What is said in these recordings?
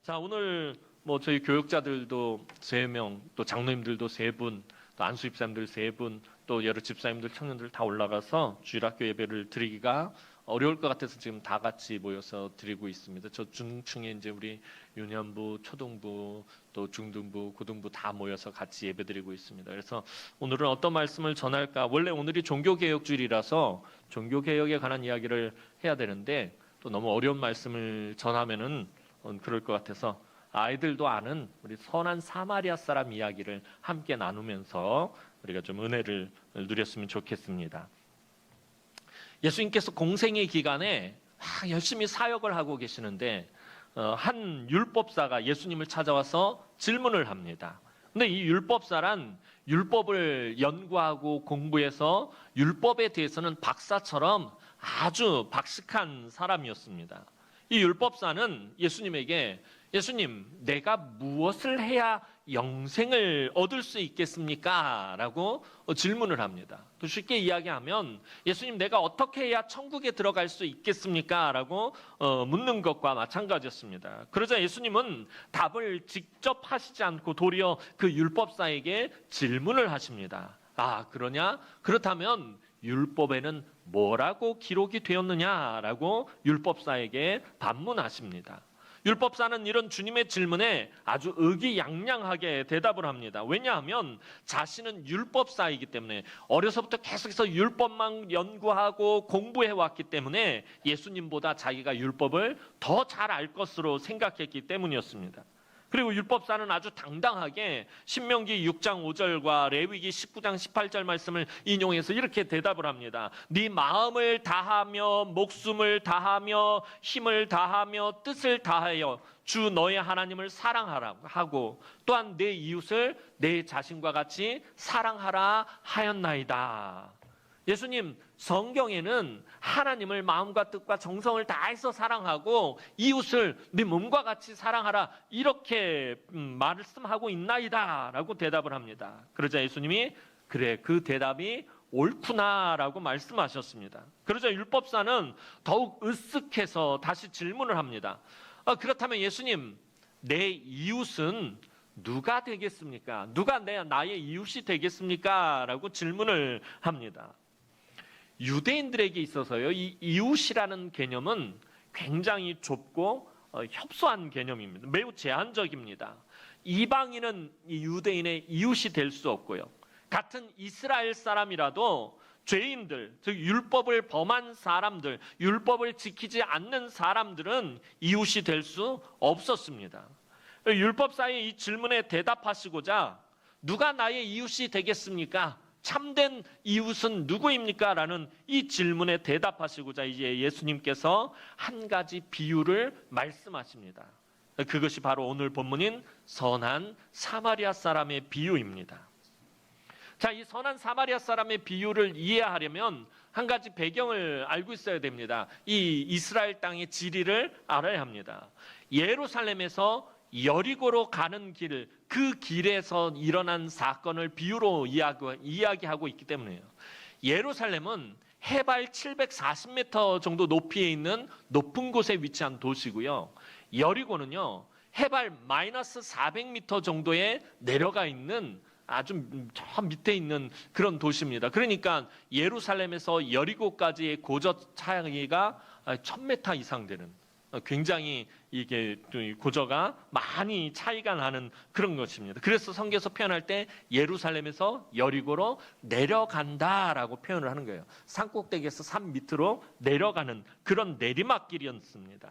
자, 오늘 저희 교육자들도 3명, 또 장로님들도 3분, 또 안수집사님들 3분, 또 여러 집사님들, 청년들 다 올라가서 주일학교 예배를 드리기가 어려울 것 같아서 지금 다 같이 모여서 드리고 있습니다. 저 중층에 이제 우리 유년부, 초등부, 또 중등부, 고등부 다 모여서 같이 예배 드리고 있습니다. 그래서 오늘은 어떤 말씀을 전할까? 원래 오늘이 종교개혁주일이라서 종교개혁에 관한 이야기를 해야 되는데 또 너무 어려운 말씀을 전하면은 그럴 것 같아서 아이들도 아는 우리 선한 사마리아 사람 이야기를 함께 나누면서 우리가 좀 은혜를 누렸으면 좋겠습니다. 예수님께서 공생의 기간에 열심히 사역을 하고 계시는데 한 율법사가 예수님을 찾아와서 질문을 합니다. 근데 이 율법사란 율법을 연구하고 공부해서 율법에 대해서는 박사처럼 아주 박식한 사람이었습니다. 이 율법사는 예수님에게 예수님, 내가 무엇을 해야 영생을 얻을 수 있겠습니까? 라고 질문을 합니다. 또 쉽게 이야기하면 예수님, 내가 어떻게 해야 천국에 들어갈 수 있겠습니까? 라고 묻는 것과 마찬가지였습니다. 그러자 예수님은 답을 직접 하시지 않고 도리어 그 율법사에게 질문을 하십니다. 아, 그러냐? 그렇다면 율법에는 뭐라고 기록이 되었느냐라고 율법사에게 반문하십니다. 율법사는 이런 주님의 질문에 아주 의기양양하게 대답을 합니다. 왜냐하면 자신은 율법사이기 때문에 어려서부터 계속해서 율법만 연구하고 공부해왔기 때문에 예수님보다 자기가 율법을 더 잘 알 것으로 생각했기 때문이었습니다. 그리고 율법사는 아주 당당하게 신명기 6장 5절과 레위기 19장 18절 말씀을 인용해서 이렇게 대답을 합니다. 네 마음을 다하며 목숨을 다하며 힘을 다하며 뜻을 다하여 주 너의 하나님을 사랑하라 하고 또한 내 이웃을 내 자신과 같이 사랑하라 하였나이다. 예수님, 성경에는 하나님을 마음과 뜻과 정성을 다해서 사랑하고 이웃을 네 몸과 같이 사랑하라 이렇게 말씀하고 있나이다 라고 대답을 합니다. 그러자 예수님이 그래, 그 대답이 옳구나 라고 말씀하셨습니다. 그러자 율법사는 더욱 으쓱해서 다시 질문을 합니다. 그렇다면 예수님, 내 이웃은 누가 되겠습니까? 누가 나의 이웃이 되겠습니까? 라고 질문을 합니다. 유대인들에게 있어서요, 이 이웃이라는 개념은 굉장히 좁고 협소한 개념입니다. 매우 제한적입니다. 이방인은 이 유대인의 이웃이 될 수 없고요. 같은 이스라엘 사람이라도 죄인들, 즉 율법을 범한 사람들, 율법을 지키지 않는 사람들은 이웃이 될 수 없었습니다. 율법사의 이 질문에 대답하시고자 누가 나의 이웃이 되겠습니까? 참된 이웃은 누구입니까? 라는 이 질문에 대답하시고자 이제 예수님께서 한 가지 비유를 말씀하십니다. 그것이 바로 오늘 본문인 선한 사마리아 사람의 비유입니다. 자, 이 선한 사마리아 사람의 비유를 이해하려면 한 가지 배경을 알고 있어야 됩니다. 이 이스라엘 땅의 지리를 알아야 합니다. 예루살렘에서 여리고로 가는 길, 그 길에서 일어난 사건을 비유로 이야기하고 있기 때문이에요. 예루살렘은 해발 740m 정도 높이에 있는 높은 곳에 위치한 도시고요. 여리고는요, 해발 마이너스 400m 정도에 내려가 있는 아주 저 밑에 있는 그런 도시입니다. 그러니까 예루살렘에서 여리고까지의 고저 차이가 1000m 이상 되는 굉장히 이게 고저가 많이 차이가 나는 그런 것입니다. 그래서 성경에서 표현할 때 예루살렘에서 여리고로 내려간다라고 표현을 하는 거예요. 산꼭대기에서 산 밑으로 내려가는 그런 내리막길이었습니다.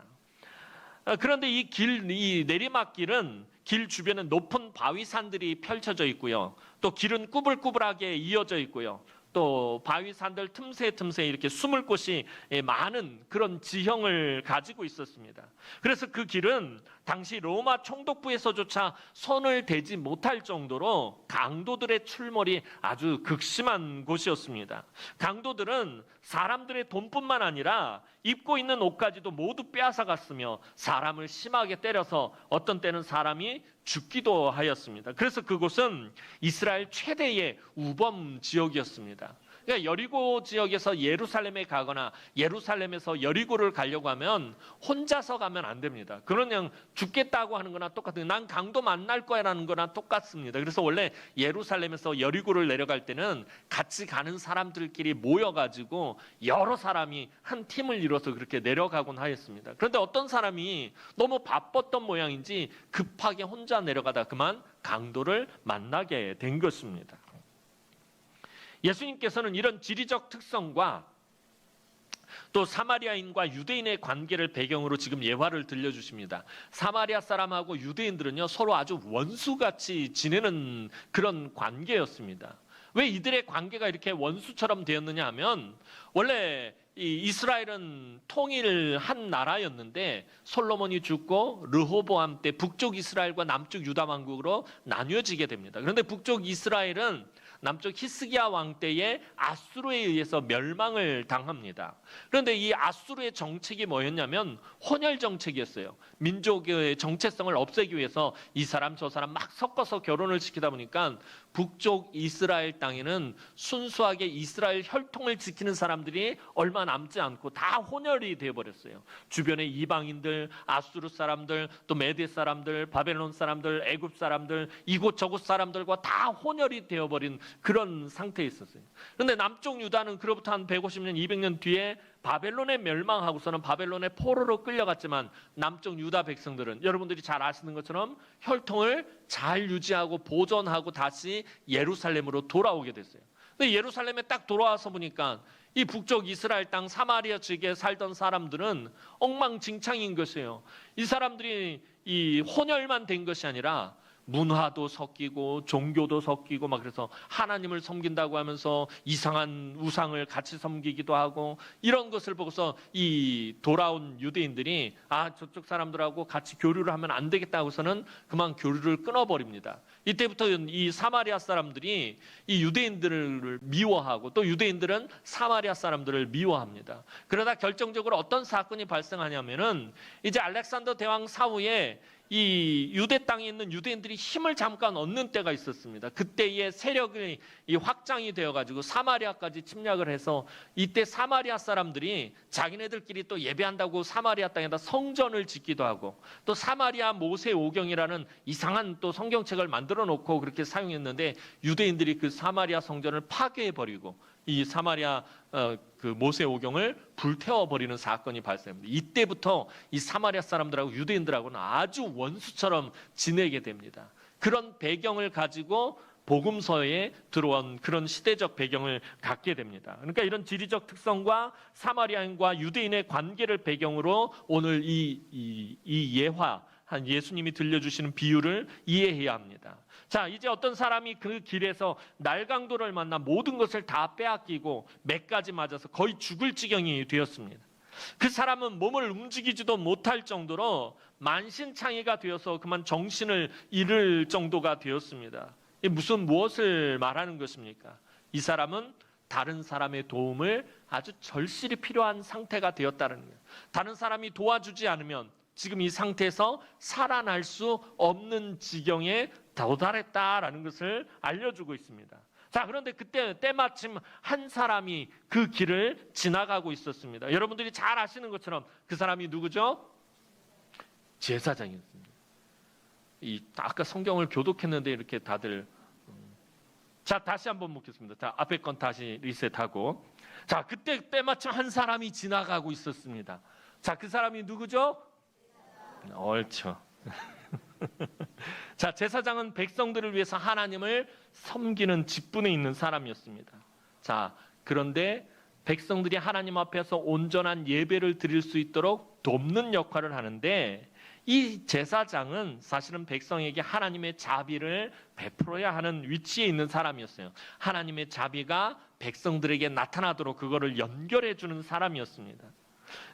그런데 이 내리막길은 길 주변에 높은 바위산들이 펼쳐져 있고요. 또 길은 꾸불꾸불하게 이어져 있고요. 또 바위산들 틈새 이렇게 숨을 곳이 많은 그런 지형을 가지고 있었습니다. 그래서 그 길은 당시 로마 총독부에서조차 손을 대지 못할 정도로 강도들의 출몰이 아주 극심한 곳이었습니다. 강도들은 사람들의 돈뿐만 아니라 입고 있는 옷까지도 모두 빼앗아갔으며 사람을 심하게 때려서 어떤 때는 사람이 죽기도 하였습니다. 그래서 그곳은 이스라엘 최대의 우범 지역이었습니다. 그러니까 여리고 지역에서 예루살렘에 가거나 예루살렘에서 여리고를 가려고 하면 혼자서 가면 안 됩니다. 그냥 죽겠다고 하는 거나 똑같은, 난 강도 만날 거야라는 거나 똑같습니다. 그래서 원래 예루살렘에서 여리고를 내려갈 때는 같이 가는 사람들끼리 모여가지고 여러 사람이 한 팀을 이뤄서 그렇게 내려가곤 하였습니다. 그런데 어떤 사람이 너무 바빴던 모양인지 급하게 혼자 내려가다 그만 강도를 만나게 된 것입니다. 예수님께서는 이런 지리적 특성과 또 사마리아인과 유대인의 관계를 배경으로 지금 예화를 들려주십니다. 사마리아 사람하고 유대인들은요, 서로 아주 원수같이 지내는 그런 관계였습니다. 왜 이들의 관계가 이렇게 원수처럼 되었느냐 하면, 원래 이 이스라엘은 통일한 나라였는데 솔로몬이 죽고 르호보암 때 북쪽 이스라엘과 남쪽 유다 왕국으로 나뉘어지게 됩니다. 그런데 북쪽 이스라엘은 남쪽 히스기야 왕 때에 아수르에 의해서 멸망을 당합니다. 그런데 이 아수르의 정책이 뭐였냐면 혼혈 정책이었어요. 민족의 정체성을 없애기 위해서 이 사람 저 사람 막 섞어서 결혼을 시키다 보니까 북쪽 이스라엘 땅에는 순수하게 이스라엘 혈통을 지키는 사람들이 얼마 남지 않고 다 혼혈이 되어버렸어요. 주변의 이방인들, 아수르 사람들, 또 메대 사람들, 바벨론 사람들, 애굽 사람들, 이곳저곳 사람들과 다 혼혈이 되어버린 그런 상태에 있었어요. 그런데 남쪽 유다는 그로부터 한 150년, 200년 뒤에 바벨론에 멸망하고서는 바벨론의 포로로 끌려갔지만 남쪽 유다 백성들은 여러분들이 잘 아시는 것처럼 혈통을 잘 유지하고 보존하고 다시 예루살렘으로 돌아오게 됐어요. 근데 예루살렘에 딱 돌아와서 보니까 이 북쪽 이스라엘 땅 사마리아 지역에 살던 사람들은 엉망진창인 것이에요. 이 사람들이 이 혼혈만 된 것이 아니라 문화도 섞이고 종교도 섞이고 막 그래서 하나님을 섬긴다고 하면서 이상한 우상을 같이 섬기기도 하고, 이런 것을 보고서 이 돌아온 유대인들이 저쪽 사람들하고 같이 교류를 하면 안 되겠다 하고서는 그만 교류를 끊어버립니다. 이때부터 이 사마리아 사람들이 이 유대인들을 미워하고 또 유대인들은 사마리아 사람들을 미워합니다. 그러다 결정적으로 어떤 사건이 발생하냐면은 이제 알렉산더 대왕 사후에 이 유대 땅에 있는 유대인들이 힘을 잠깐 얻는 때가 있었습니다. 그때의 세력이 확장이 되어가지고 사마리아까지 침략을 해서 이때 사마리아 사람들이 자기네들끼리 또 예배한다고 사마리아 땅에다 성전을 짓기도 하고, 또 사마리아 모세오경이라는 이상한 또 성경책을 만들어 놓고 그렇게 사용했는데 유대인들이 그 사마리아 성전을 파괴해버리고 이 사마리아 그 모세오경을 불태워버리는 사건이 발생합니다. 이때부터 이 사마리아 사람들하고 유대인들하고는 아주 원수처럼 지내게 됩니다. 그런 배경을 가지고 복음서에 들어온 그런 시대적 배경을 갖게 됩니다. 그러니까 이런 지리적 특성과 사마리아인과 유대인의 관계를 배경으로 오늘 이 예화, 한 예수님이 들려주시는 비유를 이해해야 합니다. 자, 이제 어떤 사람이 그 길에서 날강도를 만나 모든 것을 다 빼앗기고 맥까지 맞아서 거의 죽을 지경이 되었습니다. 그 사람은 몸을 움직이지도 못할 정도로 만신창이가 되어서 그만 정신을 잃을 정도가 되었습니다. 무엇을 말하는 것입니까? 이 사람은 다른 사람의 도움을 아주 절실히 필요한 상태가 되었다는 거예요. 다른 사람이 도와주지 않으면 지금 이 상태에서 살아날 수 없는 지경에 도달했다라는 것을 알려주고 있습니다. 자, 그런데 그때 때마침 한 사람이 그 길을 지나가고 있었습니다. 여러분들이 잘 아시는 것처럼 그 사람이 누구죠? 제사장이었습니다. 아까 성경을 교독했는데 이렇게 다들 자, 다시 한번 묻겠습니다. 자, 앞에 건 다시 리셋하고, 자, 그때 때마침 한 사람이 지나가고 있었습니다. 자, 그 사람이 누구죠? 옳죠. 자, 제사장은 백성들을 위해서 하나님을 섬기는 직분에 있는 사람이었습니다. 자, 그런데 백성들이 하나님 앞에서 온전한 예배를 드릴 수 있도록 돕는 역할을 하는데, 이 제사장은 사실은 백성에게 하나님의 자비를 베풀어야 하는 위치에 있는 사람이었어요. 하나님의 자비가 백성들에게 나타나도록 그거를 연결해 주는 사람이었습니다.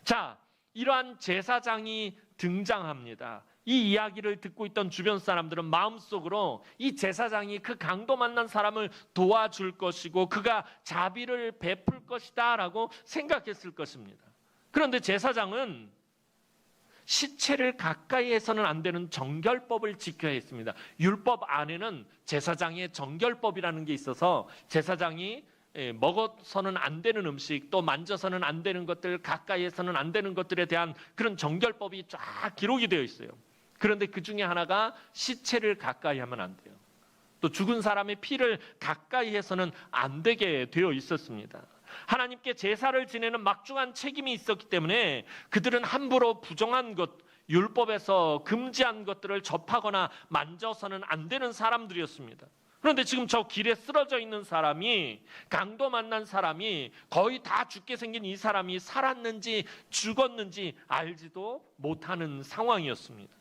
자, 이러한 제사장이 등장합니다. 이 이야기를 듣고 있던 주변 사람들은 마음속으로 이 제사장이 그 강도 만난 사람을 도와줄 것이고 그가 자비를 베풀 것이다 라고 생각했을 것입니다. 그런데 제사장은 시체를 가까이 해서는 안 되는 정결법을 지켜야 했습니다. 율법 안에는 제사장의 정결법이라는 게 있어서 제사장이 먹어서는 안 되는 음식, 또 만져서는 안 되는 것들, 가까이에서는 안 되는 것들에 대한 그런 정결법이 쫙 기록이 되어 있어요. 그런데 그 중에 하나가 시체를 가까이 하면 안 돼요. 또 죽은 사람의 피를 가까이 해서는 안 되게 되어 있었습니다. 하나님께 제사를 지내는 막중한 책임이 있었기 때문에 그들은 함부로 부정한 것, 율법에서 금지한 것들을 접하거나 만져서는 안 되는 사람들이었습니다. 그런데 지금 저 길에 쓰러져 있는 사람이, 강도 만난 사람이, 거의 다 죽게 생긴 이 사람이 살았는지 죽었는지 알지도 못하는 상황이었습니다.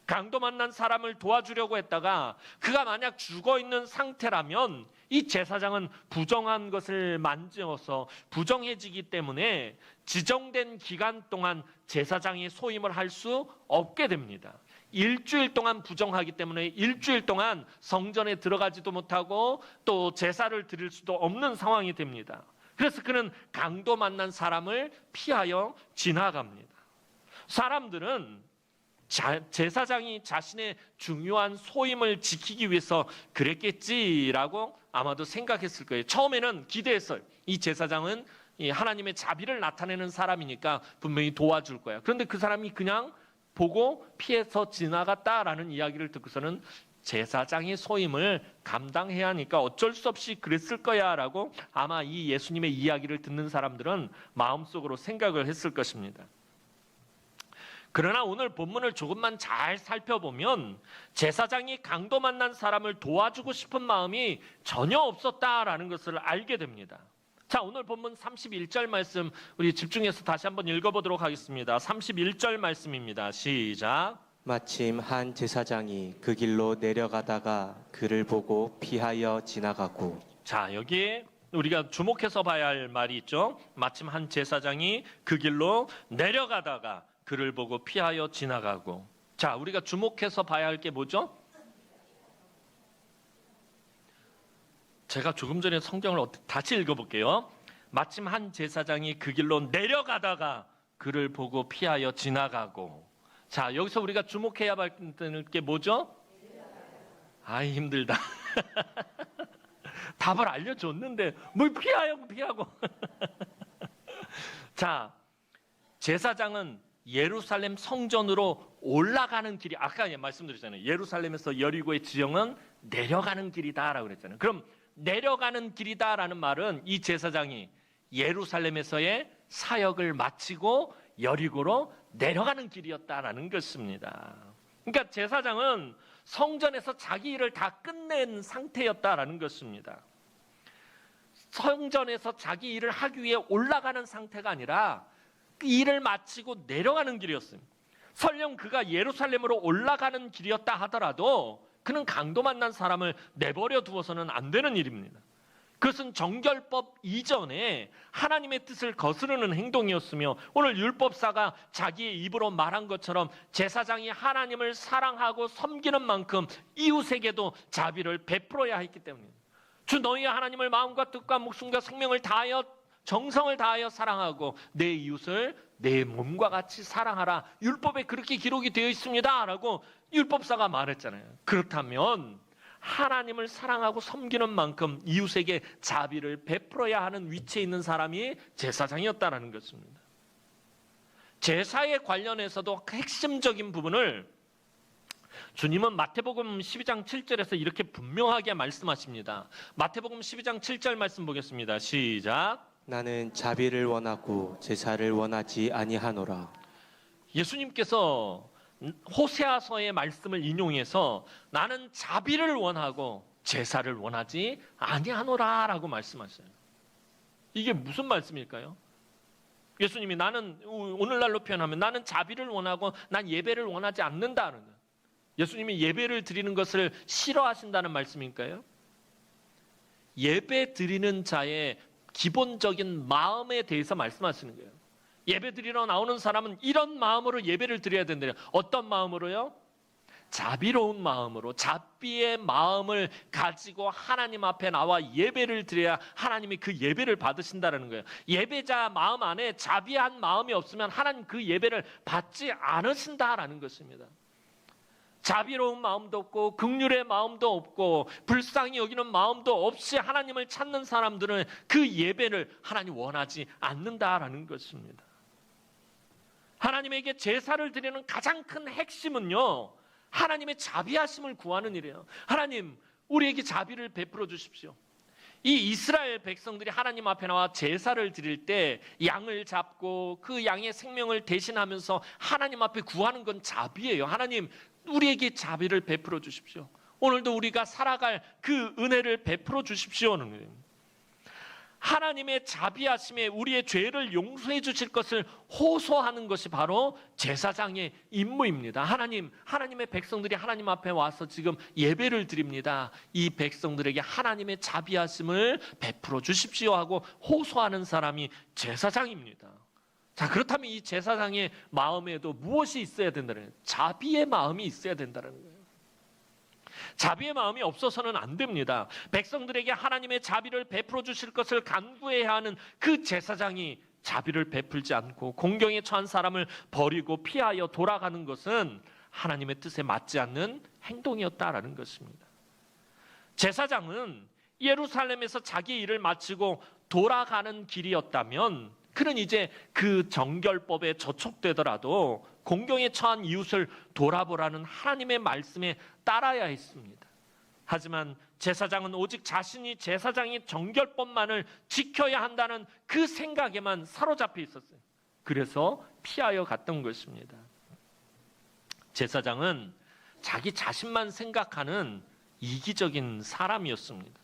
강도 만난 사람을 도와주려고 했다가 그가 만약 죽어 있는 상태라면 이 제사장은 부정한 것을 만져서 부정해지기 때문에 지정된 기간 동안 제사장이 소임을 할 수 없게 됩니다. 일주일 동안 부정하기 때문에 일주일 동안 성전에 들어가지도 못하고 또 제사를 드릴 수도 없는 상황이 됩니다. 그래서 그는 강도 만난 사람을 피하여 지나갑니다. 사람들은 제사장이 자신의 중요한 소임을 지키기 위해서 그랬겠지라고 아마도 생각했을 거예요. 처음에는 기대했어요. 이 제사장은 하나님의 자비를 나타내는 사람이니까 분명히 도와줄 거야. 그런데 그 사람이 그냥 보고 피해서 지나갔다라는 이야기를 듣고서는 제사장의 소임을 감당해야 하니까 어쩔 수 없이 그랬을 거야 라고 아마 이 예수님의 이야기를 듣는 사람들은 마음속으로 생각을 했을 것입니다. 그러나 오늘 본문을 조금만 잘 살펴보면 제사장이 강도 만난 사람을 도와주고 싶은 마음이 전혀 없었다라는 것을 알게 됩니다. 자, 오늘 본문 31절 말씀 우리 집중해서 다시 한번 읽어보도록 하겠습니다. 31절 말씀입니다. 시작. 마침 한 제사장이 그 길로 내려가다가 그를 보고 피하여 지나가고. 자, 여기에 우리가 주목해서 봐야 할 말이 있죠. 마침 한 제사장이 그 길로 내려가다가 그를 보고 피하여 지나가고. 자, 우리가 주목해서 봐야 할 게 뭐죠? 제가 조금 전에 성경을 다시 읽어볼게요. 마침 한 제사장이 그 길로 내려가다가 그를 보고 피하여 지나가고. 자, 여기서 우리가 주목해야 할 게 뭐죠? 아이, 힘들다. 답을 알려줬는데 뭘 피하고. 자, 제사장은 예루살렘 성전으로 올라가는 길이, 아까 말씀드렸잖아요. 예루살렘에서 여리고의 지형은 내려가는 길이다라고 그랬잖아요. 그럼 내려가는 길이다라는 말은 이 제사장이 예루살렘에서의 사역을 마치고 여리고로 내려가는 길이었다라는 것입니다. 그러니까 제사장은 성전에서 자기 일을 다 끝낸 상태였다라는 것입니다. 성전에서 자기 일을 하기 위해 올라가는 상태가 아니라 일을 마치고 내려가는 길이었습니다. 설령 그가 예루살렘으로 올라가는 길이었다 하더라도 그는 강도 만난 사람을 내버려 두어서는 안 되는 일입니다. 그것은 정결법 이전에 하나님의 뜻을 거스르는 행동이었으며 오늘 율법사가 자기의 입으로 말한 것처럼 제사장이 하나님을 사랑하고 섬기는 만큼 이웃에게도 자비를 베풀어야 했기 때문입니다. 주 너희의 하나님을 마음과 뜻과 목숨과 생명을 다하여 정성을 다하여 사랑하고 내 이웃을 내 몸과 같이 사랑하라. 율법에 그렇게 기록이 되어 있습니다 라고 율법사가 말했잖아요. 그렇다면 하나님을 사랑하고 섬기는 만큼 이웃에게 자비를 베풀어야 하는 위치에 있는 사람이 제사장이었다는 것입니다. 제사에 관련해서도 핵심적인 부분을 주님은 마태복음 12장 7절에서 이렇게 분명하게 말씀하십니다. 마태복음 12장 7절 말씀 보겠습니다. 시작. 나는 자비를 원하고 제사를 원하지 아니하노라. 예수님께서 호세아서의 말씀을 인용해서 나는 자비를 원하고 제사를 원하지 아니하노라 라고 말씀하셨어요. 이게 무슨 말씀일까요? 예수님이 나는 오늘날로 표현하면 나는 자비를 원하고 난 예배를 원하지 않는다는 거예요. 예수님이 예배를 드리는 것을 싫어하신다는 말씀일까요? 예배 드리는 자의 기본적인 마음에 대해서 말씀하시는 거예요. 예배 드리러 나오는 사람은 이런 마음으로 예배를 드려야 된대요. 어떤 마음으로요? 자비로운 마음으로, 자비의 마음을 가지고 하나님 앞에 나와 예배를 드려야 하나님이 그 예배를 받으신다는 거예요. 예배자 마음 안에 자비한 마음이 없으면 하나님 그 예배를 받지 않으신다라는 것입니다. 자비로운 마음도 없고 긍휼의 마음도 없고 불쌍히 여기는 마음도 없이 하나님을 찾는 사람들은 그 예배를 하나님 원하지 않는다라는 것입니다. 하나님에게 제사를 드리는 가장 큰 핵심은요, 하나님의 자비하심을 구하는 일이에요. 하나님, 우리에게 자비를 베풀어 주십시오. 이 이스라엘 백성들이 하나님 앞에 나와 제사를 드릴 때 양을 잡고 그 양의 생명을 대신하면서 하나님 앞에 구하는 건 자비예요. 하나님, 우리에게 자비를 베풀어 주십시오. 오늘도 우리가 살아갈 그 은혜를 베풀어 주십시오는 거예요. 하나님의 자비하심에 우리의 죄를 용서해 주실 것을 호소하는 것이 바로 제사장의 임무입니다. 하나님의 백성들이 하나님 앞에 와서 지금 예배를 드립니다. 이 백성들에게 하나님의 자비하심을 베풀어 주십시오 하고 호소하는 사람이 제사장입니다. 자, 그렇다면 이 제사장의 마음에도 무엇이 있어야 된다는 거예요? 자비의 마음이 있어야 된다는 거예요. 자비의 마음이 없어서는 안 됩니다. 백성들에게 하나님의 자비를 베풀어 주실 것을 간구해야 하는 그 제사장이 자비를 베풀지 않고 공경에 처한 사람을 버리고 피하여 돌아가는 것은 하나님의 뜻에 맞지 않는 행동이었다라는 것입니다. 제사장은 예루살렘에서 자기 일을 마치고 돌아가는 길이었다면 그는 이제 그 정결법에 저촉되더라도 공경에 처한 이웃을 돌아보라는 하나님의 말씀에 따라야 했습니다. 하지만 제사장은 오직 자신이 제사장의 정결법만을 지켜야 한다는 그 생각에만 사로잡혀 있었어요. 그래서 피하여 갔던 것입니다. 제사장은 자기 자신만 생각하는 이기적인 사람이었습니다.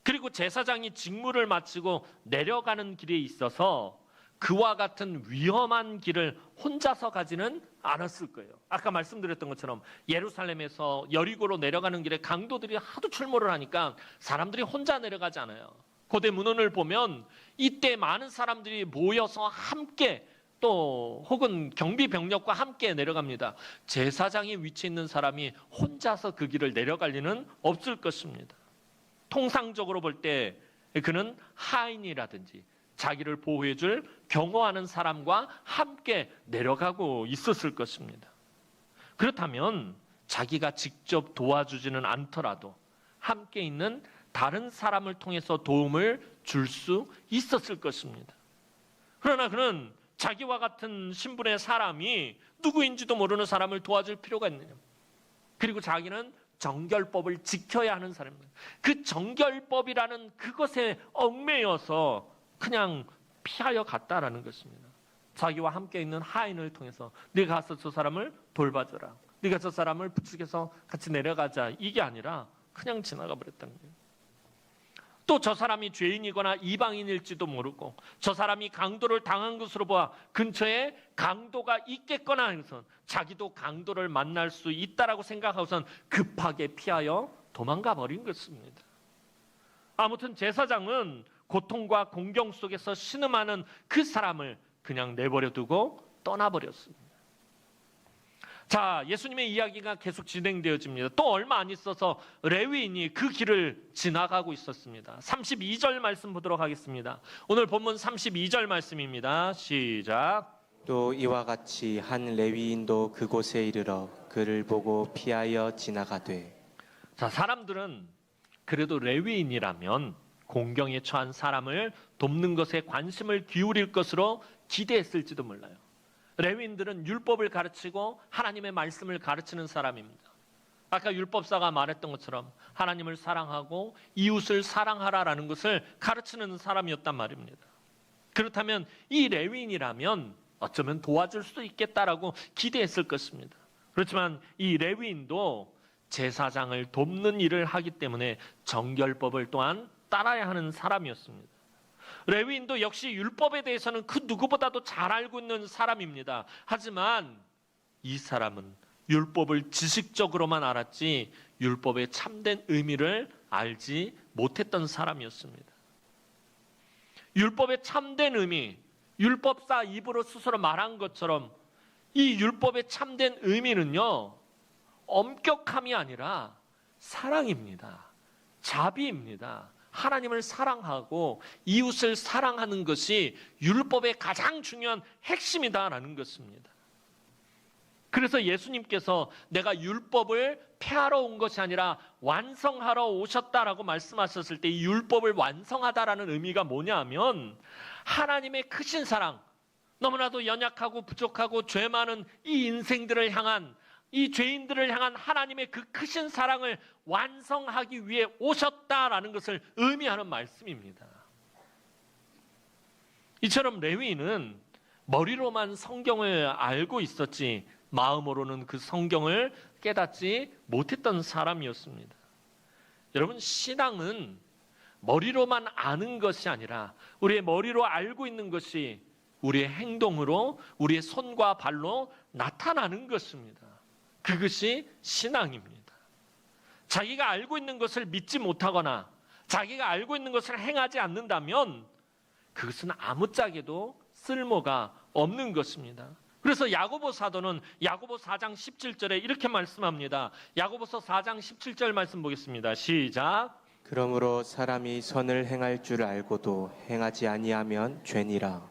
그리고 제사장이 직무를 마치고 내려가는 길에 있어서 그와 같은 위험한 길을 혼자서 가지는 않았을 거예요. 아까 말씀드렸던 것처럼 예루살렘에서 여리고로 내려가는 길에 강도들이 하도 출몰을 하니까 사람들이 혼자 내려가지 않아요. 고대 문헌을 보면 이때 많은 사람들이 모여서 함께 또 혹은 경비 병력과 함께 내려갑니다. 제사장의 위치에 있는 사람이 혼자서 그 길을 내려갈 리는 없을 것입니다. 통상적으로 볼 때 그는 하인이라든지 자기를 보호해줄 경호하는 사람과 함께 내려가고 있었을 것입니다. 그렇다면 자기가 직접 도와주지는 않더라도 함께 있는 다른 사람을 통해서 도움을 줄 수 있었을 것입니다. 그러나 그는 자기와 같은 신분의 사람이 누구인지도 모르는 사람을 도와줄 필요가 있느냐. 그리고 자기는 정결법을 지켜야 하는 사람입니다. 그 정결법이라는 그것에 얽매여서 그냥 피하여 갔다라는 것입니다. 자기와 함께 있는 하인을 통해서 네가 가서 저 사람을 돌봐줘라. 네가 저 사람을 부축해서 같이 내려가자. 이게 아니라 그냥 지나가 버렸다는 거예요. 또 저 사람이 죄인이거나 이방인일지도 모르고 저 사람이 강도를 당한 것으로 보아 근처에 강도가 있겠거나 해서 자기도 강도를 만날 수 있다라고 생각하고선 급하게 피하여 도망가 버린 것입니다. 아무튼 제사장은 고통과 공경 속에서 신음하는 그 사람을 그냥 내버려 두고 떠나버렸습니다. 자, 예수님의 이야기가 계속 진행되어집니다. 또 얼마 안 있어서 레위인이 그 길을 지나가고 있었습니다. 32절 말씀 보도록 하겠습니다. 오늘 본문 32절 말씀입니다. 시작. 또 이와 같이 한 레위인도 그곳에 이르러 그를 보고 피하여 지나가되. 자, 사람들은 그래도 레위인이라면 공경에 처한 사람을 돕는 것에 관심을 기울일 것으로 기대했을지도 몰라요. 레위인들은 율법을 가르치고 하나님의 말씀을 가르치는 사람입니다. 아까 율법사가 말했던 것처럼 하나님을 사랑하고 이웃을 사랑하라라는 것을 가르치는 사람이었단 말입니다. 그렇다면 이 레위인이라면 어쩌면 도와줄 수도 있겠다라고 기대했을 것입니다. 그렇지만 이 레위인도 제사장을 돕는 일을 하기 때문에 정결법을 또한 따라야 하는 사람이었습니다. 레위인도 역시 율법에 대해서는 그 누구보다도 잘 알고 있는 사람입니다. 하지만 이 사람은 율법을 지식적으로만 알았지 율법의 참된 의미를 알지 못했던 사람이었습니다. 율법의 참된 의미, 율법사 입으로 스스로 말한 것처럼 이 율법의 참된 의미는요, 엄격함이 아니라 사랑입니다. 자비입니다. 하나님을 사랑하고 이웃을 사랑하는 것이 율법의 가장 중요한 핵심이다라는 것입니다. 그래서 예수님께서 내가 율법을 폐하러 온 것이 아니라 완성하러 오셨다라고 말씀하셨을 때 이 율법을 완성하다라는 의미가 뭐냐면 하나님의 크신 사랑, 너무나도 연약하고 부족하고 죄 많은 이 인생들을 향한, 이 죄인들을 향한 하나님의 그 크신 사랑을 완성하기 위해 오셨다라는 것을 의미하는 말씀입니다. 이처럼 레위인은 머리로만 성경을 알고 있었지 마음으로는 그 성경을 깨닫지 못했던 사람이었습니다. 여러분, 신앙은 머리로만 아는 것이 아니라 우리의 머리로 알고 있는 것이 우리의 행동으로, 우리의 손과 발로 나타나는 것입니다. 그것이 신앙입니다. 자기가 알고 있는 것을 믿지 못하거나 자기가 알고 있는 것을 행하지 않는다면 그것은 아무짝에도 쓸모가 없는 것입니다. 그래서 야고보 사도는 야고보 4장 17절에 이렇게 말씀합니다. 야고보서 4장 17절 말씀 보겠습니다. 시작. 그러므로 사람이 선을 행할 줄 알고도 행하지 아니하면 죄니라.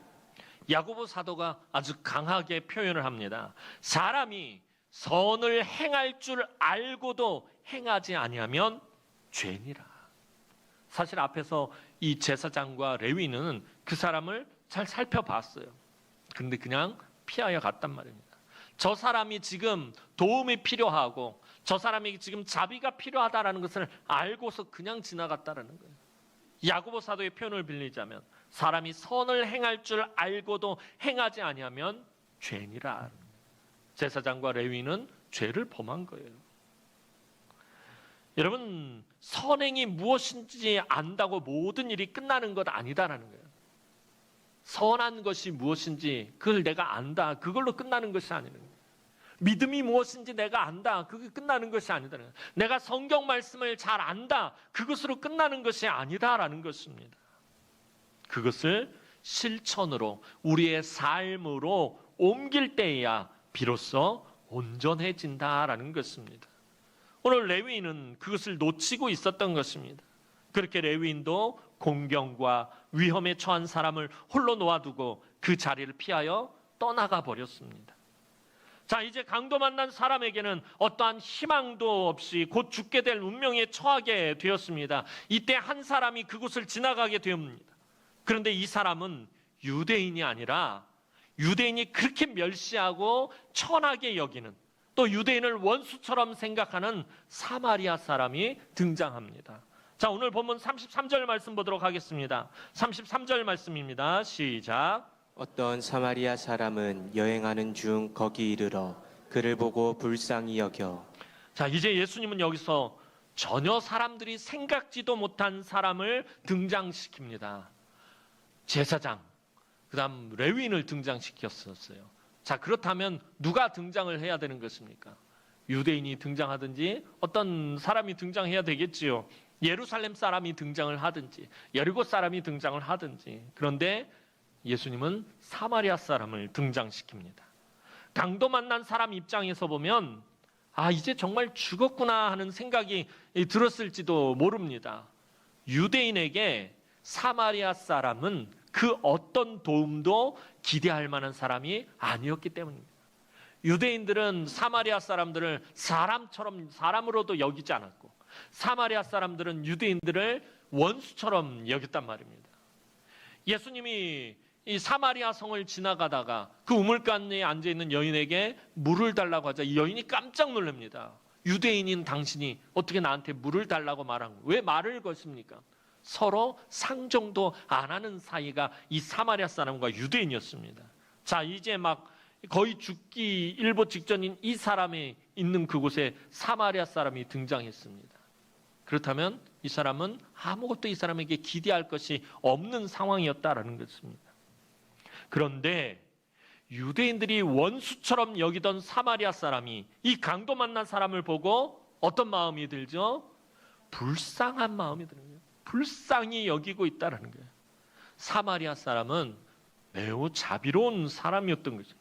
야고보 사도가 아주 강하게 표현을 합니다. 사람이 선을 행할 줄 알고도 행하지 아니하면 죄니라. 사실 앞에서 이 제사장과 레위인은 그 사람을 잘 살펴봤어요. 근데 그냥 피하여 갔단 말입니다. 저 사람이 지금 도움이 필요하고 저 사람이 지금 자비가 필요하다라는 것을 알고서 그냥 지나갔다라는 거예요. 야고보 사도의 표현을 빌리자면 사람이 선을 행할 줄 알고도 행하지 아니하면 죄니라. 제사장과 레위인은 죄를 범한 거예요. 여러분, 선행이 무엇인지 안다고 모든 일이 끝나는 것 아니다라는 거예요. 선한 것이 무엇인지 그걸 내가 안다, 그걸로 끝나는 것이 아니라는 거예요. 믿음이 무엇인지 내가 안다, 그게 끝나는 것이 아니다라는 거예요. 내가 성경 말씀을 잘 안다, 그것으로 끝나는 것이 아니다라는 것입니다. 그것을 실천으로, 우리의 삶으로 옮길 때에야 비로소 온전해진다라는 것입니다. 오늘 레위인은 그것을 놓치고 있었던 것입니다. 그렇게 레위인도 공경과 위험에 처한 사람을 홀로 놓아두고 그 자리를 피하여 떠나가 버렸습니다. 자, 이제 강도 만난 사람에게는 어떠한 희망도 없이 곧 죽게 될 운명에 처하게 되었습니다. 이때 한 사람이 그곳을 지나가게 됩니다. 그런데 이 사람은 유대인이 아니라 유대인이 그렇게 멸시하고 천하게 여기는, 또 유대인을 원수처럼 생각하는 사마리아 사람이 등장합니다. 자, 오늘 본문 33절 말씀 보도록 하겠습니다. 33절 말씀입니다. 시작. 어떤 사마리아 사람은 여행하는 중 거기 이르러 그를 보고 불쌍히 여겨. 자, 이제 예수님은 여기서 전혀 사람들이 생각지도 못한 사람을 등장시킵니다. 제사장, 그 다음 레위인을 등장시켰었어요. 자, 그렇다면 누가 등장을 해야 되는 것입니까? 유대인이 등장하든지 어떤 사람이 등장해야 되겠지요. 예루살렘 사람이 등장을 하든지 여리고 사람이 등장을 하든지. 그런데 예수님은 사마리아 사람을 등장시킵니다. 강도 만난 사람 입장에서 보면 아, 이제 정말 죽었구나 하는 생각이 들었을지도 모릅니다. 유대인에게 사마리아 사람은 그 어떤 도움도 기대할 만한 사람이 아니었기 때문입니다. 유대인들은 사마리아 사람들을 사람으로도 여기지 않았고, 사마리아 사람들은 유대인들을 원수처럼 여겼단 말입니다. 예수님이 이 사마리아 성을 지나가다가 그 우물가에 앉아있는 여인에게 물을 달라고 하자 이 여인이 깜짝 놀랍니다. 유대인인 당신이 어떻게 나한테 물을 달라고 말한 거예요? 왜 말을 것입니까? 서로 상종도 안 하는 사이가 이 사마리아 사람과 유대인이었습니다. 자, 이제 막 거의 죽기 일보 직전인 이 사람이 있는 그곳에 사마리아 사람이 등장했습니다. 그렇다면 이 사람은 아무것도 이 사람에게 기대할 것이 없는 상황이었다라는 것입니다. 그런데 유대인들이 원수처럼 여기던 사마리아 사람이 이 강도 만난 사람을 보고 어떤 마음이 들죠? 불쌍한 마음이 드는 거예요. 불쌍히 여기고 있다는 거예요. 사마리아 사람은 매우 자비로운 사람이었던 거죠.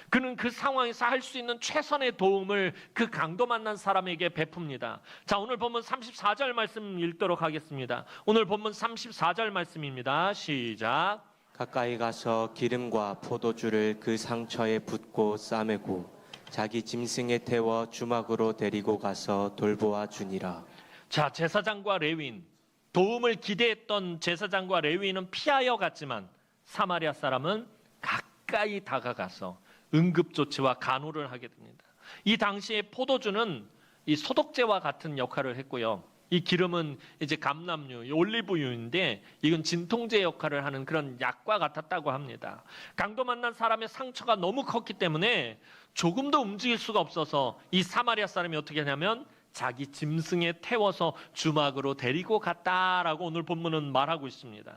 그는 그 상황에서 할 수 있는 최선의 도움을 그 강도 만난 사람에게 베풉니다. 자, 오늘 본문 34절 말씀 읽도록 하겠습니다. 오늘 본문 34절 말씀입니다. 시작. 가까이 가서 기름과 포도주를 그 상처에 붓고 싸매고 자기 짐승에 태워 주막으로 데리고 가서 돌보아 주니라. 자, 제사장과 레위인, 도움을 기대했던 제사장과 레위인은 피하여 갔지만 사마리아 사람은 가까이 다가가서 응급조치와 간호를 하게 됩니다. 이 당시에 포도주는 이 소독제와 같은 역할을 했고요. 이 기름은 이제 감람유, 올리브유인데 이건 진통제 역할을 하는 그런 약과 같았다고 합니다. 강도 만난 사람의 상처가 너무 컸기 때문에 조금도 움직일 수가 없어서 이 사마리아 사람이 어떻게 하냐면 자기 짐승에 태워서 주막으로 데리고 갔다라고 오늘 본문은 말하고 있습니다.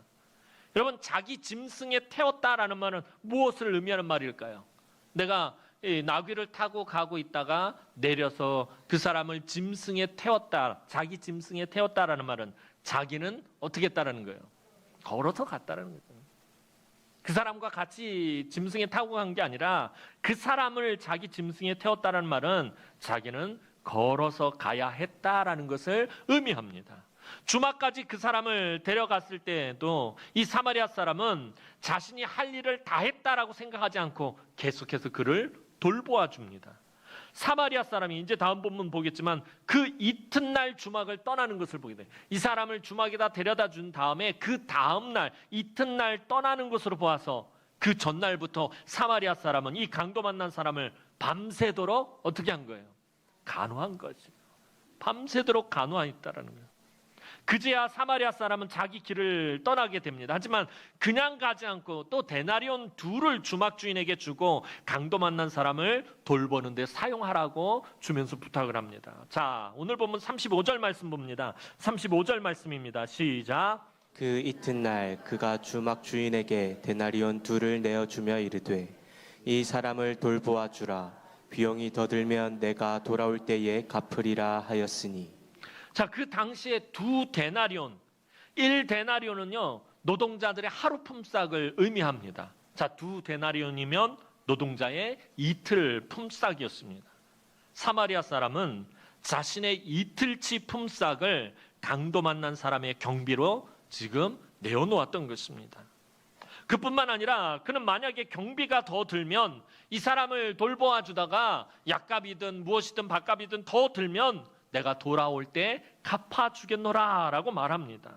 여러분, 자기 짐승에 태웠다라는 말은 무엇을 의미하는 말일까요? 내가 나귀를 타고 가고 있다가 내려서 그 사람을 짐승에 태웠다, 자기 짐승에 태웠다라는 말은 자기는 어떻게 했다라는 거예요? 걸어서 갔다라는 거죠. 그 사람과 같이 짐승에 타고 간 게 아니라 그 사람을 자기 짐승에 태웠다라는 말은 자기는 걸어서 가야 했다라는 것을 의미합니다. 주막까지 그 사람을 데려갔을 때에도 이 사마리아 사람은 자신이 할 일을 다 했다라고 생각하지 않고 계속해서 그를 돌보아 줍니다. 사마리아 사람이 이제 다음 본문 보겠지만 그 이튿날 주막을 떠나는 것을 보게 돼요. 이 사람을 주막에다 데려다 준 다음에 그 다음날 이튿날 떠나는 것으로 보아서 그 전날부터 사마리아 사람은 이 강도 만난 사람을 밤새도록 어떻게 한 거예요? 간호한 것이죠. 밤새도록 간호했다라는 거예요. 그제야 사마리아 사람은 자기 길을 떠나게 됩니다. 하지만 그냥 가지 않고 또 데나리온 2를 주막 주인에게 주고 강도 만난 사람을 돌보는 데 사용하라고 주면서 부탁을 합니다. 자, 오늘 본문 35절 말씀 봅니다. 35절 말씀입니다. 시작. 그 이튿날 그가 주막 주인에게 데나리온 2를 내어주며 이르되 이 사람을 돌보아 주라. 비용이 더 들면 내가 돌아올 때에 갚으리라 하였으니. 자, 그 당시에 2데나리온, 1데나리온은요 노동자들의 하루 품삯을 의미합니다. 자, 2데나리온이면 노동자의 이틀 품삯이었습니다. 사마리아 사람은 자신의 이틀치 품삯을 강도 만난 사람의 경비로 지금 내어놓았던 것입니다. 그뿐만 아니라 그는 만약에 경비가 더 들면 이 사람을 돌보아 주다가 약값이든 무엇이든 밥값이든 더 들면 내가 돌아올 때 갚아주겠노라 라고 말합니다.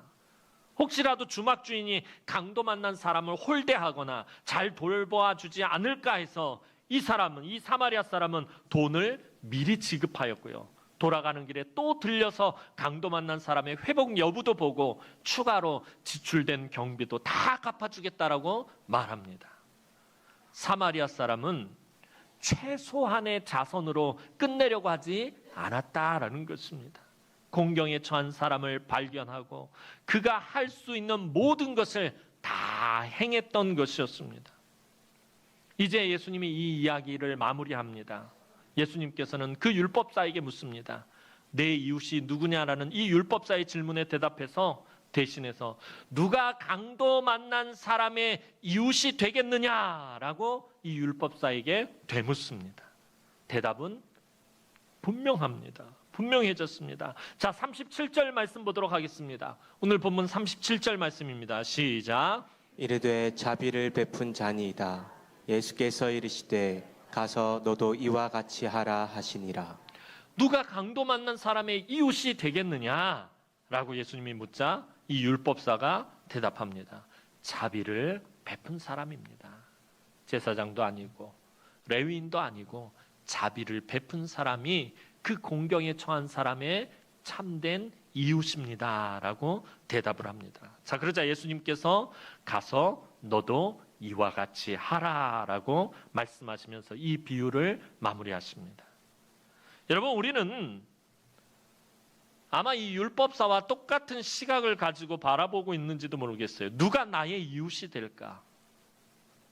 혹시라도 주막 주인이 강도 만난 사람을 홀대하거나 잘 돌보아 주지 않을까 해서 이 사마리아 사람은 돈을 미리 지급하였고요. 돌아가는 길에 또 들려서 강도 만난 사람의 회복 여부도 보고 추가로 지출된 경비도 다 갚아주겠다라고 말합니다. 사마리아 사람은 최소한의 자선으로 끝내려고 하지 않았다라는 것입니다. 공경에 처한 사람을 발견하고 그가 할 수 있는 모든 것을 다 행했던 것이었습니다. 이제 예수님이 이 이야기를 마무리합니다. 예수님께서는 그 율법사에게 묻습니다. 내 이웃이 누구냐라는 이 율법사의 질문에 대답해서 대신해서 누가 강도 만난 사람의 이웃이 되겠느냐라고 이 율법사에게 되묻습니다. 대답은 분명합니다. 분명해졌습니다. 자, 37절 말씀 보도록 하겠습니다. 오늘 본문 37절 말씀입니다. 시작. 이르되 자비를 베푼 자니이다. 예수께서 이르시되 가서 너도 이와 같이 하라 하시니라. 누가 강도 만난 사람의 이웃이 되겠느냐라고 예수님이 묻자 이 율법사가 대답합니다. 자비를 베푼 사람입니다. 제사장도 아니고 레위인도 아니고 자비를 베푼 사람이 그 공경에 처한 사람의 참된 이웃입니다 라고 대답을 합니다. 자, 그러자 예수님께서 가서 너도 이와 같이 하라라고 말씀하시면서 이 비유를 마무리하십니다. 여러분, 우리는 아마 이 율법사와 똑같은 시각을 가지고 바라보고 있는지도 모르겠어요. 누가 나의 이웃이 될까?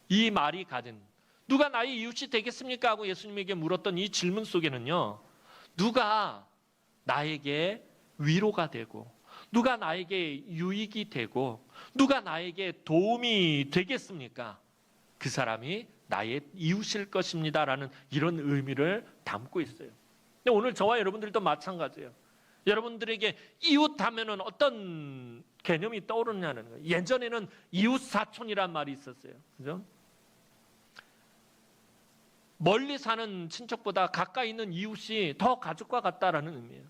이 말이 가진 누가 나의 이웃이 되겠습니까? 하고 예수님에게 물었던 이 질문 속에는요, 누가 나에게 위로가 되고 누가 나에게 유익이 되고 누가 나에게 도움이 되겠습니까? 그 사람이 나의 이웃일 것입니다라는 이런 의미를 담고 있어요. 근데 오늘 저와 여러분들도 마찬가지예요. 여러분들에게 이웃 하면은 어떤 개념이 떠오르냐는 거예요. 예전에는 이웃 사촌이란 말이 있었어요. 그죠? 멀리 사는 친척보다 가까이 있는 이웃이 더 가족과 같다라는 의미예요.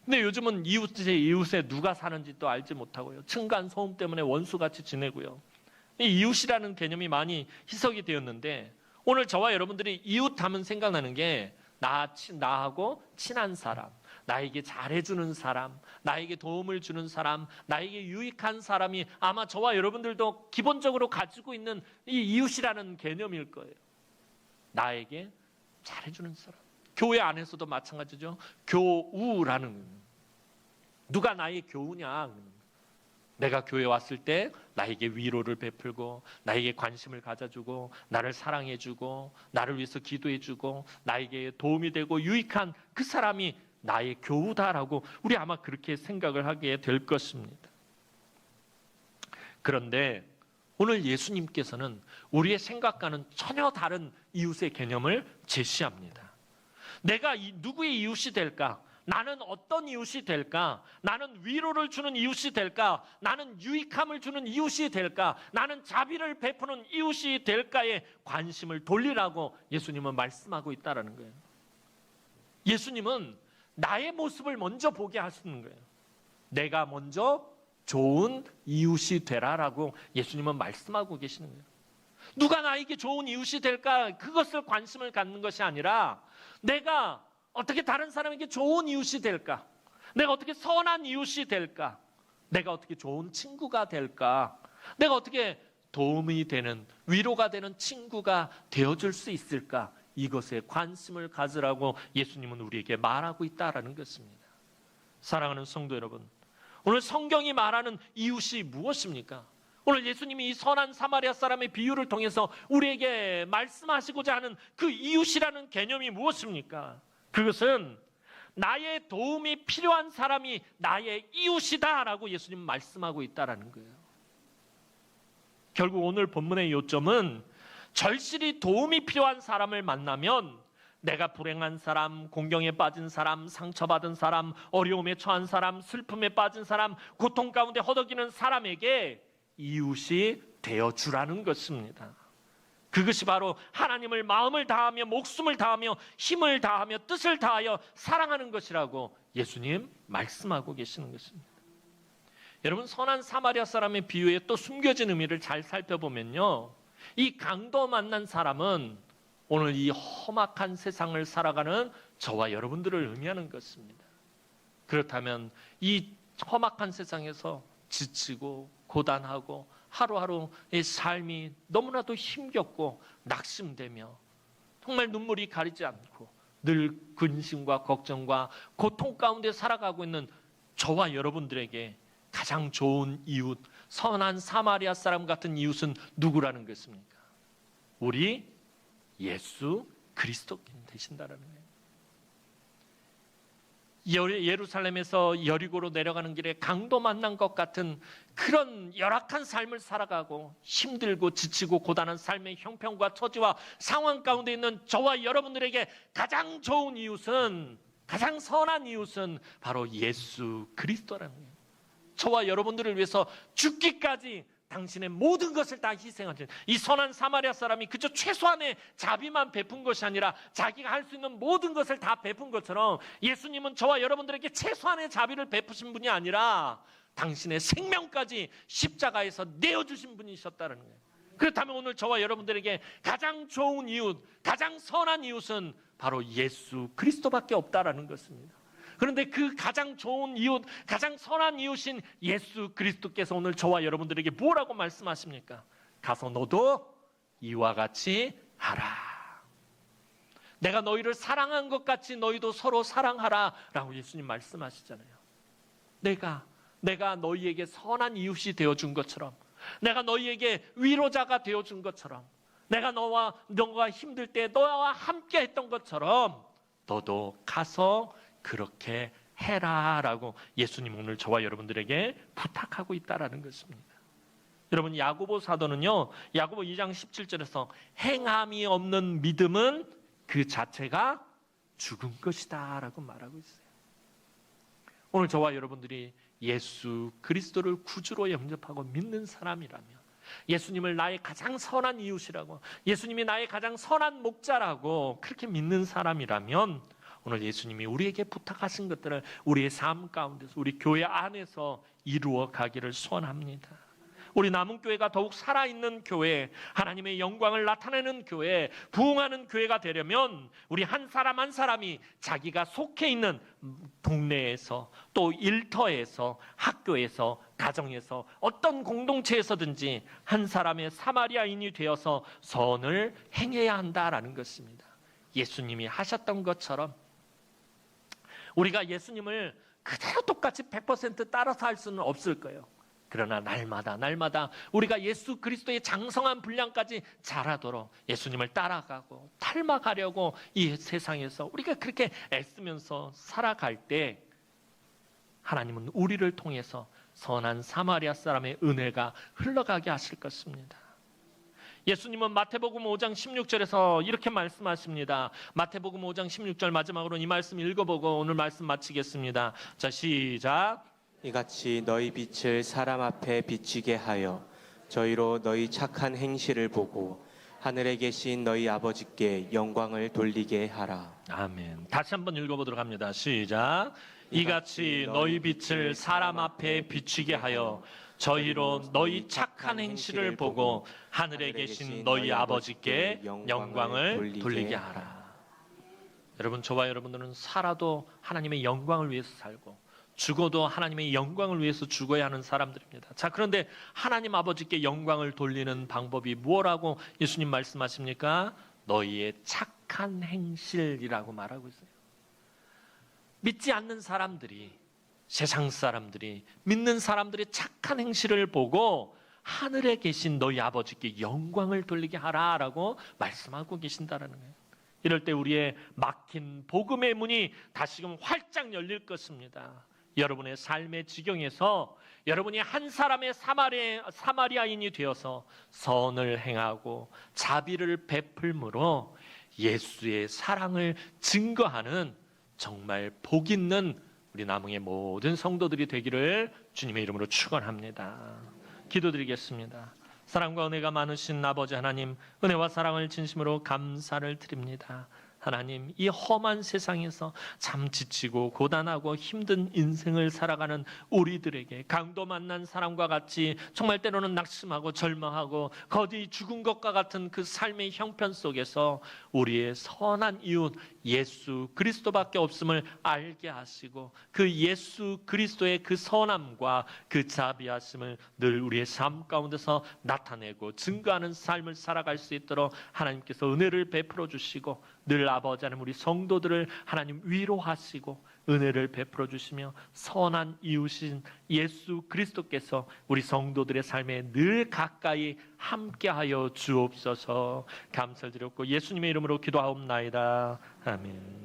근데 요즘은 이웃에 누가 사는지도 알지 못하고요. 층간 소음 때문에 원수같이 지내고요. 이 이웃이라는 개념이 많이 희석이 되었는데 오늘 저와 여러분들이 이웃 하면 생각나는 게 나하고 친한 사람, 나에게 잘해주는 사람, 나에게 도움을 주는 사람, 나에게 유익한 사람이 아마 저와 여러분들도 기본적으로 가지고 있는 이 이웃이라는 개념일 거예요. 나에게 잘해주는 사람. 교회 안에서도 마찬가지죠. 교우라는, 누가 나의 교우냐. 내가 교회 왔을 때 나에게 위로를 베풀고 나에게 관심을 가져주고 나를 사랑해주고 나를 위해서 기도해주고 나에게 도움이 되고 유익한 그 사람이 나의 교우다라고 우리 아마 그렇게 생각을 하게 될 것입니다. 그런데 오늘 예수님께서는 우리의 생각과는 전혀 다른 이웃의 개념을 제시합니다. 내가 누구의 이웃이 될까? 나는 어떤 이웃이 될까? 나는 위로를 주는 이웃이 될까? 나는 유익함을 주는 이웃이 될까? 나는 자비를 베푸는 이웃이 될까에 관심을 돌리라고 예수님은 말씀하고 있다는 거예요. 예수님은 나의 모습을 먼저 보게 하시는 거예요. 내가 먼저 좋은 이웃이 되라라고 예수님은 말씀하고 계시는 거예요. 누가 나에게 좋은 이웃이 될까? 그것을 관심을 갖는 것이 아니라 내가 어떻게 다른 사람에게 좋은 이웃이 될까? 내가 어떻게 선한 이웃이 될까? 내가 어떻게 좋은 친구가 될까? 내가 어떻게 도움이 되는, 위로가 되는 친구가 되어줄 수 있을까? 이것에 관심을 가지라고 예수님은 우리에게 말하고 있다는 것입니다. 사랑하는 성도 여러분, 오늘 성경이 말하는 이웃이 무엇입니까? 오늘 예수님이 이 선한 사마리아 사람의 비유를 통해서 우리에게 말씀하시고자 하는 그 이웃이라는 개념이 무엇입니까? 그것은 나의 도움이 필요한 사람이 나의 이웃이다라고 예수님 말씀하고 있다는 거예요. 결국 오늘 본문의 요점은 절실히 도움이 필요한 사람을 만나면 내가 불행한 사람, 공경에 빠진 사람, 상처받은 사람, 어려움에 처한 사람, 슬픔에 빠진 사람, 고통 가운데 허덕이는 사람에게 이웃이 되어주라는 것입니다. 그것이 바로 하나님을 마음을 다하며 목숨을 다하며 힘을 다하며 뜻을 다하여 사랑하는 것이라고 예수님 말씀하고 계시는 것입니다. 여러분, 선한 사마리아 사람의 비유에 또 숨겨진 의미를 잘 살펴보면요, 이 강도 만난 사람은 오늘 이 험악한 세상을 살아가는 저와 여러분들을 의미하는 것입니다. 그렇다면 이 험악한 세상에서 지치고 고단하고 하루하루의 삶이 너무나도 힘겹고 낙심되며 정말 눈물이 가리지 않고 늘 근심과 걱정과 고통 가운데 살아가고 있는 저와 여러분들에게 가장 좋은 이웃, 선한 사마리아 사람 같은 이웃은 누구라는 것입니까? 우리 예수 그리스도께 되신다라는 거예요. 예루살렘에서 여리고로 내려가는 길에 강도 만난 것 같은 그런 열악한 삶을 살아가고 힘들고 지치고 고단한 삶의 형편과 처지와 상황 가운데 있는 저와 여러분들에게 가장 좋은 이웃은, 가장 선한 이웃은 바로 예수 그리스도라는 거예요. 저와 여러분들을 위해서 죽기까지 당신의 모든 것을 다 희생하신 이 선한 사마리아 사람이 그저 최소한의 자비만 베푼 것이 아니라 자기가 할 수 있는 모든 것을 다 베푼 것처럼 예수님은 저와 여러분들에게 최소한의 자비를 베푸신 분이 아니라 당신의 생명까지 십자가에서 내어주신 분이셨다는 거예요. 그렇다면 오늘 저와 여러분들에게 가장 좋은 이웃, 가장 선한 이웃은 바로 예수 그리스도밖에 없다라는 것입니다. 그런데 그 가장 좋은 이웃, 가장 선한 이웃인 예수 그리스도께서 오늘 저와 여러분들에게 뭐라고 말씀하십니까? 가서 너도 이와 같이 하라. 내가 너희를 사랑한 것 같이 너희도 서로 사랑하라 라고 예수님 말씀하시잖아요. 내가 너희에게 선한 이웃이 되어준 것처럼, 내가 너희에게 위로자가 되어준 것처럼, 내가 너가 힘들 때 너와 함께 했던 것처럼 너도 가서 그렇게 해라라고 예수님 오늘 저와 여러분들에게 부탁하고 있다라는 것입니다. 여러분, 야고보 사도는요, 야고보 2장 17절에서 행함이 없는 믿음은 그 자체가 죽은 것이다 라고 말하고 있어요. 오늘 저와 여러분들이 예수 그리스도를 구주로 영접하고 믿는 사람이라면, 예수님을 나의 가장 선한 이웃이라고, 예수님이 나의 가장 선한 목자라고 그렇게 믿는 사람이라면 오늘 예수님이 우리에게 부탁하신 것들을 우리의 삶 가운데서, 우리 교회 안에서 이루어 가기를 소원합니다. 우리 남은교회가 더욱 살아있는 교회, 하나님의 영광을 나타내는 교회, 부흥하는 교회가 되려면 우리 한 사람 한 사람이 자기가 속해 있는 동네에서, 또 일터에서, 학교에서, 가정에서, 어떤 공동체에서든지 한 사람의 사마리아인이 되어서 선을 행해야 한다라는 것입니다. 예수님이 하셨던 것처럼 우리가 예수님을 그대로 똑같이 100% 따라서 할 수는 없을 거예요. 그러나 날마다 우리가 예수 그리스도의 장성한 분량까지 자라도록 예수님을 따라가고 닮아가려고 이 세상에서 우리가 그렇게 애쓰면서 살아갈 때 하나님은 우리를 통해서 선한 사마리아 사람의 은혜가 흘러가게 하실 것입니다. 예수님은 마태복음 5장 16절에서 이렇게 말씀하십니다. 마태복음 5장 16절 마지막으로 이 말씀 읽어보고 오늘 말씀 마치겠습니다. 자, 시작. 이같이 너희 빛을 사람 앞에 비치게 하여 저희로 너희 착한 행실을 보고 하늘에 계신 너희 아버지께 영광을 돌리게 하라. 아멘. 다시 한번 읽어보도록 합니다. 시작. 이같이 너희 빛을 사람 앞에 비추게 하여 저희로 너희 착한 행실을 보고 하늘에 계신 너희 아버지께 영광을 돌리게 하라. 여러분, 저와 여러분들은 살아도 하나님의 영광을 위해서 살고 죽어도 하나님의 영광을 위해서 죽어야 하는 사람들입니다. 자, 그런데 하나님 아버지께 영광을 돌리는 방법이 무엇라고 예수님 말씀하십니까? 너희의 착한 행실이라고 말하고 있어요. 믿지 않는 사람들이, 세상 사람들이, 믿는 사람들의 착한 행실을 보고 하늘에 계신 너희 아버지께 영광을 돌리게 하라라고 말씀하고 계신다라는 거예요. 이럴 때 우리의 막힌 복음의 문이 다시금 활짝 열릴 것입니다. 여러분의 삶의 지경에서 여러분이 한 사람의 사마리아인이 되어서 선을 행하고 자비를 베풀므로 예수의 사랑을 증거하는 정말 복 있는 우리 남흥의 모든 성도들이 되기를 주님의 이름으로 축원합니다. 기도드리겠습니다. 사랑과 은혜가 많으신 아버지 하나님, 은혜와 사랑을 진심으로 감사를 드립니다. 하나님, 이 험한 세상에서 참 지치고 고단하고 힘든 인생을 살아가는 우리들에게 강도 만난 사람과 같이 정말 때로는 낙심하고 절망하고 거의 죽은 것과 같은 그 삶의 형편 속에서 우리의 선한 이웃 예수 그리스도밖에 없음을 알게 하시고 그 예수 그리스도의 그 선함과 그 자비하심을 늘 우리의 삶 가운데서 나타내고 증거하는 삶을 살아갈 수 있도록 하나님께서 은혜를 베풀어 주시고 늘 아버지 하나님 우리 성도들을 하나님 위로하시고 은혜를 베풀어 주시며 선한 이웃인 예수 그리스도께서 우리 성도들의 삶에 늘 가까이 함께하여 주옵소서. 감사드렸고 예수님의 이름으로 기도하옵나이다. 아멘.